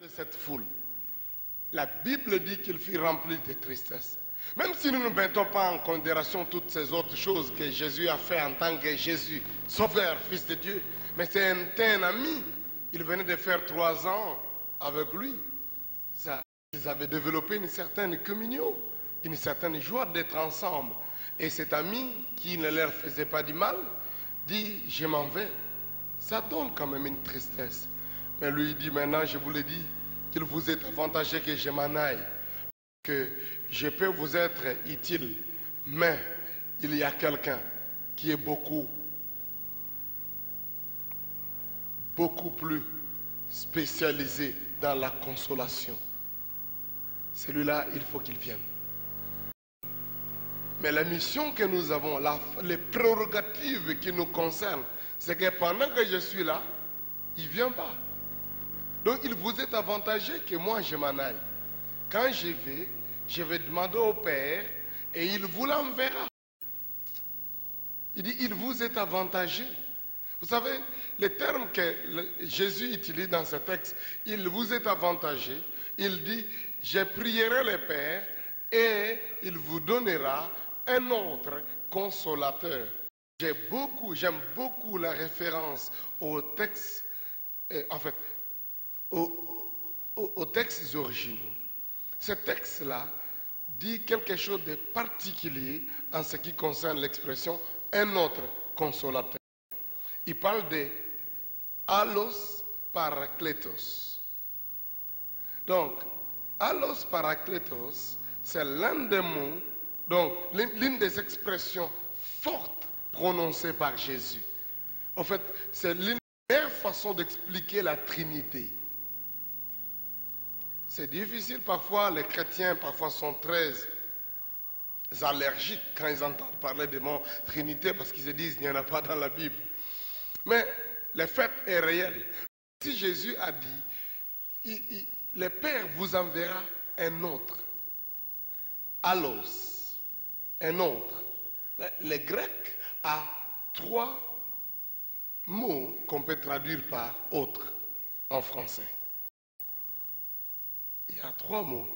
de cette foule. La Bible dit qu'il fut rempli de tristesse. Même si nous ne mettons pas en considération toutes ces autres choses que Jésus a fait en tant que Jésus, Sauveur, Fils de Dieu, mais c'est un ami. Il venait de faire 3 ans avec lui. Ils avaient développé une certaine communion, une certaine joie d'être ensemble. Et cet ami, qui ne leur faisait pas du mal, dit « je m'en vais ». Ça donne quand même une tristesse. Mais lui il dit maintenant, je vous l'ai dit, qu'il vous est avantageux que je m'en aille, que je peux vous être utile, mais il y a quelqu'un qui est beaucoup plus spécialisé dans la consolation. Celui-là, il faut qu'il vienne. Mais la mission que nous avons, les prérogatives qui nous concernent, c'est que pendant que je suis là, il ne vient pas. Donc il vous est avantageux que moi je m'en aille. Quand je vais demander au Père et il vous l'enverra. Il dit, il vous est avantageux. Vous savez, le terme que Jésus utilise dans ce texte, il vous est avantageux. Il dit, je prierai le Père et il vous donnera un autre consolateur. J'aime beaucoup la référence au texte, aux textes originaux. Ce texte-là dit quelque chose de particulier en ce qui concerne l'expression « un autre consolateur ». Il parle de « allos parakletos ». Donc, « allos parakletos », c'est l'un des mots, donc l'une des expressions fortes prononcées par Jésus. En fait, c'est l'une des meilleures façons d'expliquer la Trinité. C'est difficile parfois, les chrétiens parfois sont très allergiques quand ils entendent parler des mots Trinité parce qu'ils se disent qu'il n'y en a pas dans la Bible. Mais le fait est réel. Si Jésus a dit, le Père vous enverra un autre, allos, un autre. Le grec a 3 mots qu'on peut traduire par autre en français. Il y a 3 mots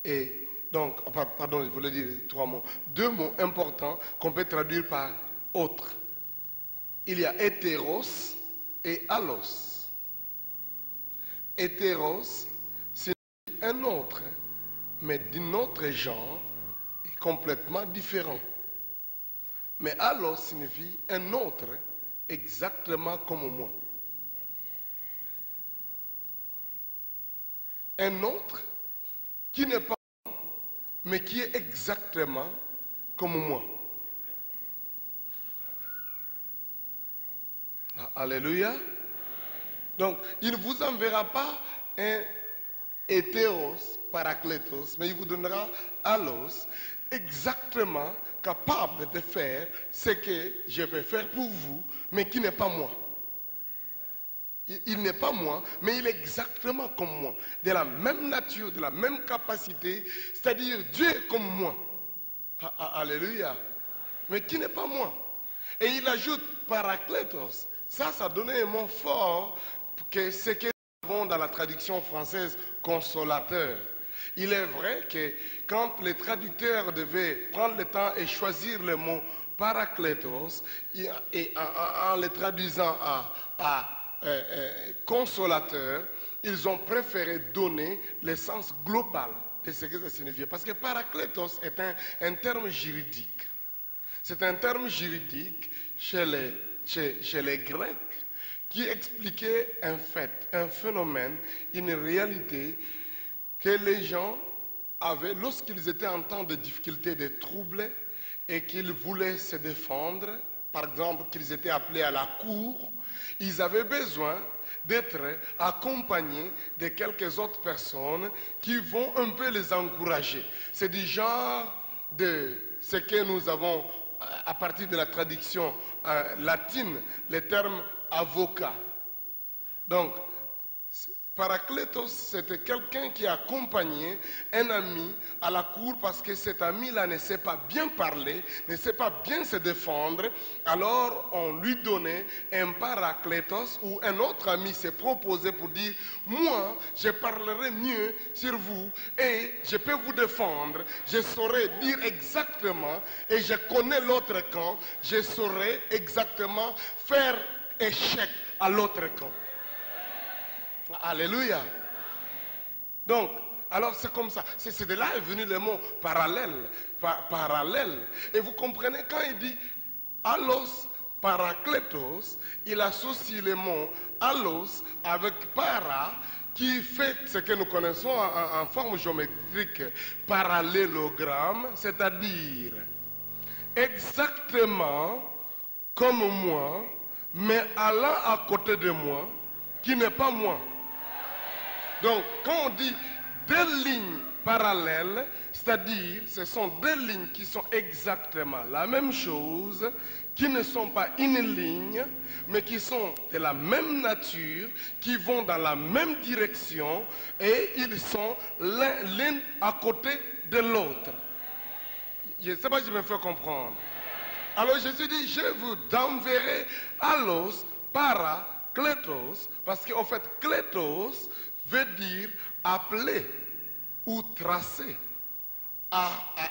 et donc, pardon, je voulais dire 3 mots. 2 mots importants qu'on peut traduire par autre. Il y a hétéros et allos. Hétéros, c'est un autre, mais d'un autre genre et complètement différent. Mais allos signifie un autre exactement comme moi. Un autre qui n'est pas moi, mais qui est exactement comme moi. Alléluia. Donc, il ne vous enverra pas un hétéros, parakletos, mais il vous donnera allos, exactement capable de faire ce que je vais faire pour vous, mais qui n'est pas moi. Il n'est pas moi, mais il est exactement comme moi, de la même nature, de la même capacité, c'est-à-dire Dieu est comme moi. Alléluia. Mais qui n'est pas moi. Et il ajoute parakletos. Ça donnait un mot fort que ce que nous avons dans la traduction française, consolateur. Il est vrai que quand les traducteurs devaient prendre le temps et choisir le mot parakletos, et en le traduisant à consolateur, ils ont préféré donner le sens global de ce que ça signifiait. Parce que parakletos est un terme juridique. C'est un terme juridique chez les Grecs qui expliquait un fait, un phénomène, une réalité que les gens avaient lorsqu'ils étaient en temps de difficulté, de troubles et qu'ils voulaient se défendre, par exemple qu'ils étaient appelés à la cour, ils avaient besoin d'être accompagnés de quelques autres personnes qui vont un peu les encourager. C'est du genre de ce que nous avons à partir de la traduction latine, le terme avocat. Donc, Paraclétos, c'était quelqu'un qui accompagnait un ami à la cour parce que cet ami-là ne sait pas bien parler, ne sait pas bien se défendre. Alors on lui donnait un paraclétos où un autre ami s'est proposé pour dire « Moi, je parlerai mieux sur vous et je peux vous défendre. Je saurai dire exactement et je connais l'autre camp. Je saurai exactement faire échec à l'autre camp. » Alléluia. Donc, alors c'est comme ça. C'est de là est venu le mot parallèle. Parallèle. Et vous comprenez, quand il dit allos parakletos, il associe le mot allos avec para, qui fait ce que nous connaissons en forme géométrique, parallélogramme, c'est-à-dire exactement comme moi, mais allant à côté de moi, qui n'est pas moi. Donc, quand on dit deux lignes parallèles, c'est-à-dire ce sont deux lignes qui sont exactement la même chose, qui ne sont pas une ligne, mais qui sont de la même nature, qui vont dans la même direction, et ils sont l'un à côté de l'autre. Je ne sais pas si je me fais comprendre. Alors Jésus dit, je vous enverrai allos para klétos, parce qu'en fait, klétos veut dire appeler ou tracer, à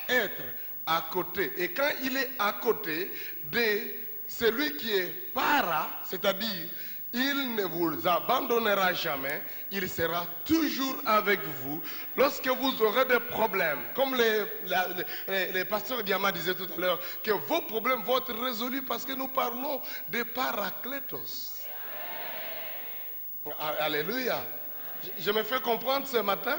être à côté. Et quand il est à côté de celui qui est para, c'est-à-dire il ne vous abandonnera jamais, il sera toujours avec vous lorsque vous aurez des problèmes. Comme les pasteurs Diama disaient tout à l'heure, que vos problèmes vont être résolus parce que nous parlons de paraklétos. Alléluia. Je me fais comprendre ce matin.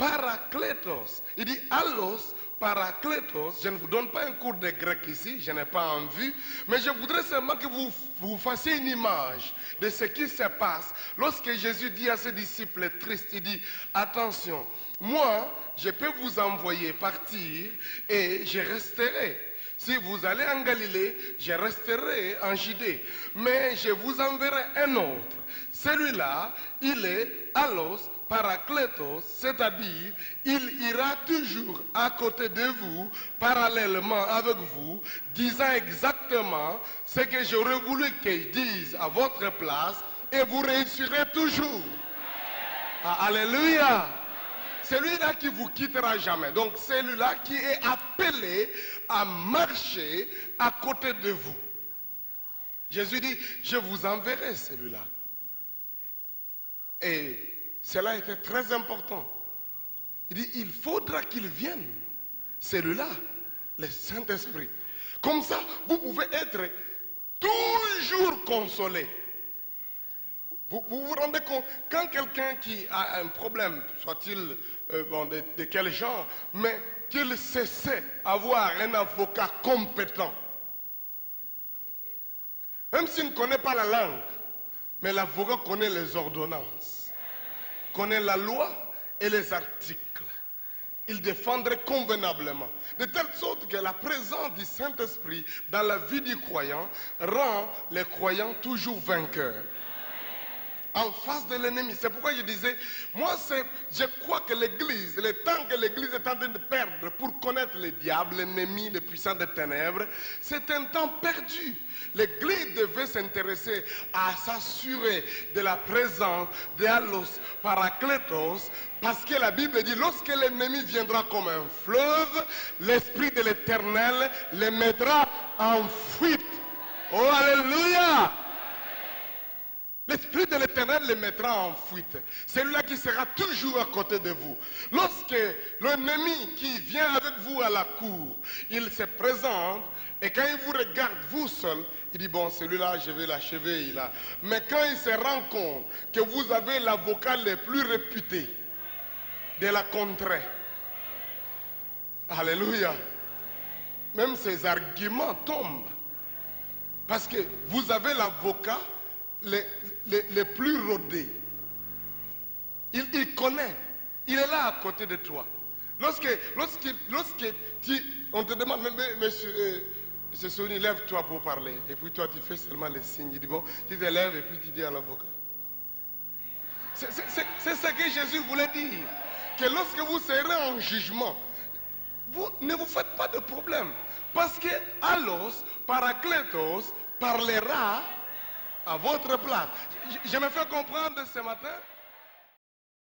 Paraklétos. Il dit allos paraklétos. Je ne vous donne pas un cours de grec ici, je n'ai pas en vue, mais je voudrais seulement que vous fassiez une image de ce qui se passe lorsque Jésus dit à ses disciples tristes, il dit attention, moi je peux vous envoyer partir et je resterai. Si vous allez en Galilée, je resterai en Judée. Mais je vous enverrai un autre. Celui-là, il est allos paraklétos, c'est-à-dire il ira toujours à côté de vous, parallèlement avec vous, disant exactement ce que j'aurais voulu qu'il dise à votre place, et vous réussirez toujours. Ah, alléluia. Celui-là qui vous quittera jamais. Donc celui-là qui est appelé à marcher à côté de vous. Jésus dit, je vous enverrai celui-là. Et cela était très important. Il dit, il faudra qu'il vienne, celui-là, le Saint-Esprit. Comme ça, vous pouvez être toujours consolé. Vous vous rendez compte, quand quelqu'un qui a un problème, soit-il de quel genre, mais qu'il sait avoir un avocat compétent, même s'il ne connaît pas la langue, mais l'avocat connaît les ordonnances, connaît la loi et les articles. Il défendrait convenablement. De telle sorte que la présence du Saint-Esprit dans la vie du croyant rend les croyants toujours vainqueurs. En face de l'ennemi. C'est pourquoi je disais, moi je crois que l'Église, le temps que l'Église est en train de perdre pour connaître le diable, l'ennemi, les puissants des ténèbres, c'est un temps perdu. L'Église devait s'intéresser à s'assurer de la présence de allos paraklétos, parce que la Bible dit, lorsque l'ennemi viendra comme un fleuve, l'Esprit de l'Éternel le mettra en fuite. Oh, alléluia! L'Esprit de l'Éternel les mettra en fuite. Celui-là qui sera toujours à côté de vous. Lorsque l'ennemi qui vient avec vous à la cour, il se présente et quand il vous regarde vous seul, il dit bon, celui-là je vais l'achever. Mais quand il se rend compte que vous avez l'avocat le plus réputé de la contrée, alléluia, même ses arguments tombent. Parce que vous avez l'avocat le plus rodé. Il connaît. Il est là à côté de toi. Lorsque on te demande, monsieur Sony, lève-toi pour parler. Et puis toi, tu fais seulement les signes. Il dit, bon, tu te lèves et puis tu dis à l'avocat. C'est ce que Jésus voulait dire. Que lorsque vous serez en jugement, vous ne vous faites pas de problème. Parce que alors, Paraclétos parlera à votre place. Je me fais comprendre ce matin.